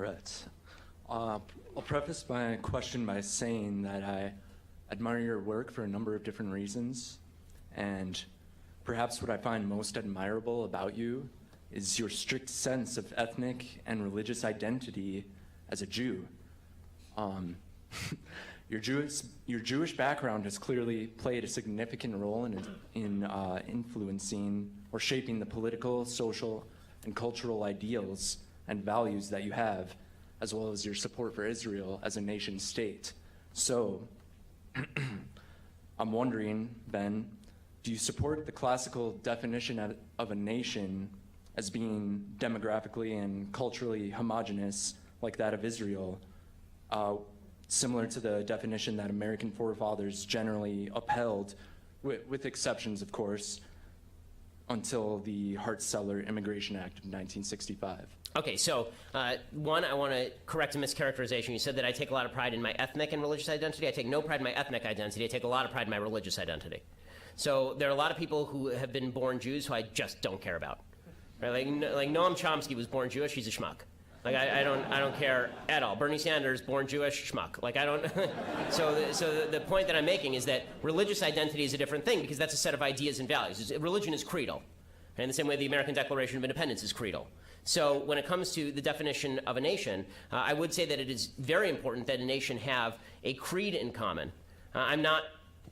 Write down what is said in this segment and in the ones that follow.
right. I'll preface my question by saying that I admire your work for a number of different reasons, and perhaps what I find most admirable about you is your strict sense of ethnic and religious identity as a Jew. Your Jewish background has clearly played a significant role in influencing or shaping the political, social, and cultural ideals and values that you have, as well as your support for Israel as a nation state. So, I'm wondering, Ben, do you support the classical definition of a nation as being demographically and culturally homogenous, like that of Israel, similar to the definition that American forefathers generally upheld, with exceptions, of course, until the Hart-Celler Immigration Act of 1965? Okay, so one, I want to correct a mischaracterization. You said that I take a lot of pride in my ethnic and religious identity. I take no pride in my ethnic identity. I take a lot of pride in my religious identity. So there are a lot of people who have been born Jews who I just don't care about. Right? Like Noam Chomsky was born Jewish. He's a schmuck. Like I don't care at all. Bernie Sanders, born Jewish, schmuck. Like I don't. So the point that I'm making is that religious identity is a different thing because that's a set of ideas and values. Religion is creedal, and in the same way the American Declaration of Independence is creedal. So when it comes to the definition of a nation, I would say that it is very important that a nation have a creed in common. I'm not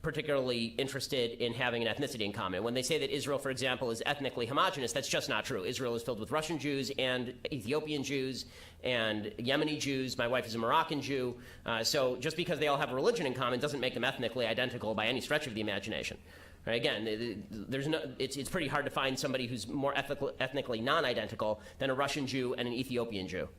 particularly interested in having an ethnicity in common. When they say that Israel, for example, is ethnically homogenous, that's just not true. Israel is filled with Russian Jews and Ethiopian Jews and Yemeni Jews. My wife is a Moroccan Jew. So just because they all have a religion in common doesn't make them ethnically identical by any stretch of the imagination. Right? Again, it's pretty hard to find somebody who's more ethnically non-identical than a Russian Jew and an Ethiopian Jew.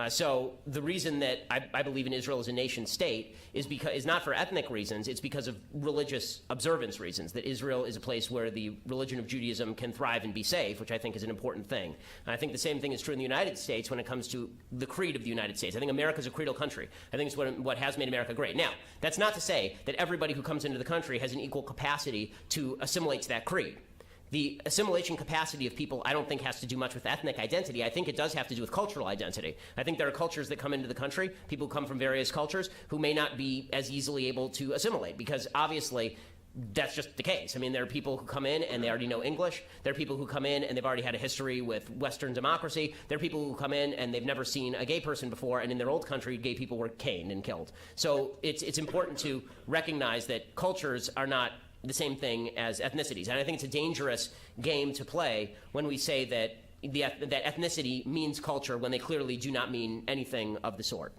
So the reason that I believe in Israel as a nation state is not for ethnic reasons. It's because of religious observance reasons, that Israel is a place where the religion of Judaism can thrive and be safe, which I think is an important thing. And I think the same thing is true in the United States when it comes to the creed of the United States. I think America is a creedal country. I think it's what has made America great. Now, that's not to say that everybody who comes into the country has an equal capacity to assimilate to that creed. The assimilation capacity of people, I don't think, has to do much with ethnic identity. I think it does have to do with cultural identity. I think there are cultures that come into the country, people who come from various cultures, who may not be as easily able to assimilate, because obviously that's just the case. I mean, there are people who come in and they already know English. There are people who come in and they've already had a history with Western democracy. There are people who come in and they've never seen a gay person before, and in their old country, gay people were caned and killed. So it's important to recognize that cultures are not the same thing as ethnicities. And I think it's a dangerous game to play when we say that ethnicity means culture when they clearly do not mean anything of the sort.